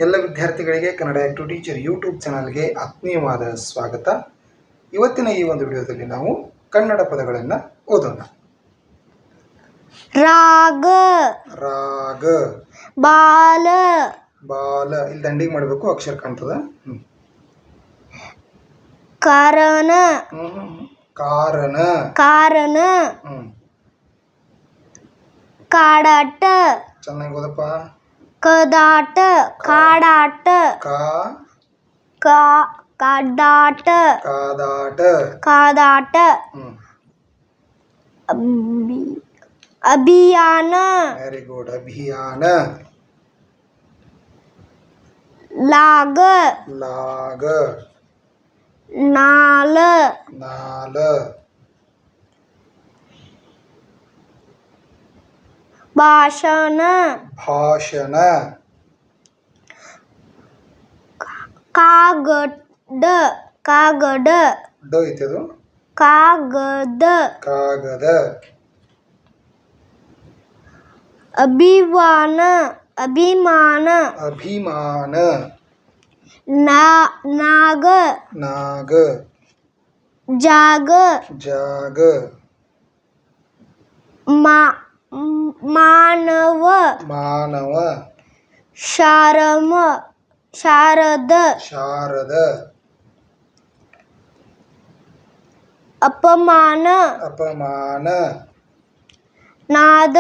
ಎಲ್ಲ ವಿದ್ಯಾರ್ಥಿಗಳಿಗೆ Kannada active teacher YouTube ಚಾನಲ್ಗೆ ಆತ್ಮೀಯವಾದ ಸ್ವಾಗತ. ಇವತ್ತಿನ ಈ ಒಂದು ವಿಡಿಯೋದಲ್ಲಿ ನಾವು ಕನ್ನಡ ಪದಗಳನ್ನು ಓದೋಣ. ರಾಗ, ರಾಗ, ಬಾಲ, ಬಾಲ ಇಲ್ಲಿ ದಂಡಿಗೆ ಮಾಡಬೇಕು, ಅಕ್ಷರ ಕಾಣ್ತದ. ಕಾರಣ, ಕಾರಣ, ಕಾರಣ, ಕಾಡಾಟ, ಚೆನ್ನಾಗಿ ಓದಪ್ಪ. ಕದಾಟ, ಕಾಡಾಟ, ಕಾಡಾಟ, ಕಾದಾಟ, ಕಾದಾಟ, ಅಭಿಯಾನ, ವೆರಿ ಗುಡ್, ಅಭಿಯಾನ. ಲಾಗ, ಲಾಗ, ನಾಲ, ನಾಲ, ಭಾಷಣ, ಭಾಷಣ, ಕಾಗಡ, ಕಾಗಡ, ಡ ಐತೆ ಅದು, ಕಾಗದ, ಕಾಗದ, ಅಭಿಮಾನ, ಅಭಿಮಾನ, ಅಭಿಮಾನ, ನಾಗ, ನಾಗ, ಜಾಗ, ಜಾಗ, ಮಾನವ, ಮಾನವ, ಶಾರಮ, ಶಾರದ, ಶಾರದ, ಅಪಮಾನ, ಅಪಮಾನ, ನಾದ,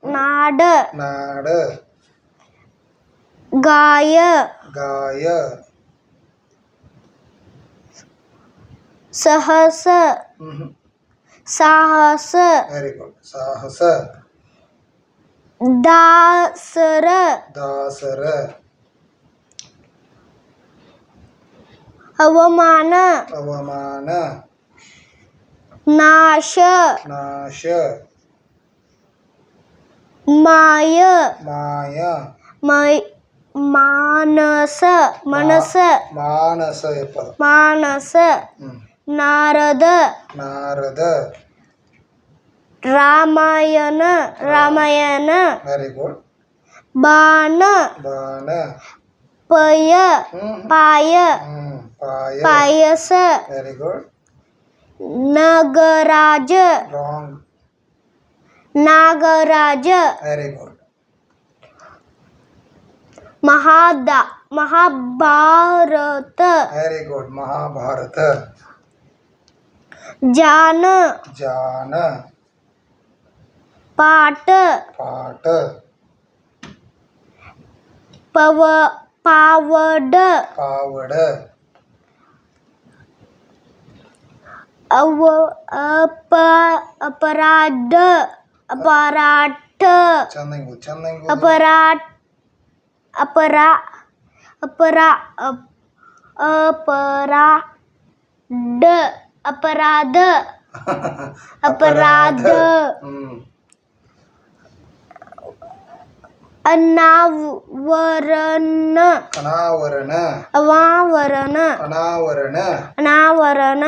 ನಾಡ, ನಾಡ, ಗಾಯ, ಗಾಯ, ಸಾಹಸ, ಸಾಹಸ, ವೆರಿ ಗುಡ್, ಸಾಹಸ, ದಾಸರ, ದಾಸರ, ಅವಮಾನ, ಅವಮಾನ, ನಾಶ, ನಾಶ, ಮಾಯ, ಮಾಯ, ಮಾನಸ, ಮನಸ, ಮಾನಸ, ಮಾನಸ, ನಾರದ, ನಾರದ, ರಾಮಾಯಣ, ರಾಮಾಯಣ, ವೆರಿ ಗುಡ್, ಬಾಣ, ಬಾಣ, ಪಯ, ಪಾಯ, ಪಾಯ, ಪಾಯಸ, ವೆರಿ ಗುಡ್, ನಗರಾಜ, wrong, Nagaraja, very good, Mahabharata, very good, Mahabharata, ಜಾನ, ಜಾನ, ಪಾಠ, ಪಾಠ, ಪಾವಡ, ಪಾವಡ, ಅಪರಾಧ, ಅಪರಾಧ, ಚೆನ್ನಾಗಿ ಚೆನ್ನಾಗಿ, ಅಪರಾಧ, ಅಪರಾಧ, ಅಪರಾಧ, ಅನಾವರಣ, ಅವಾವರಣ, ಅನಾವರಣ, ಅನಾವರಣ,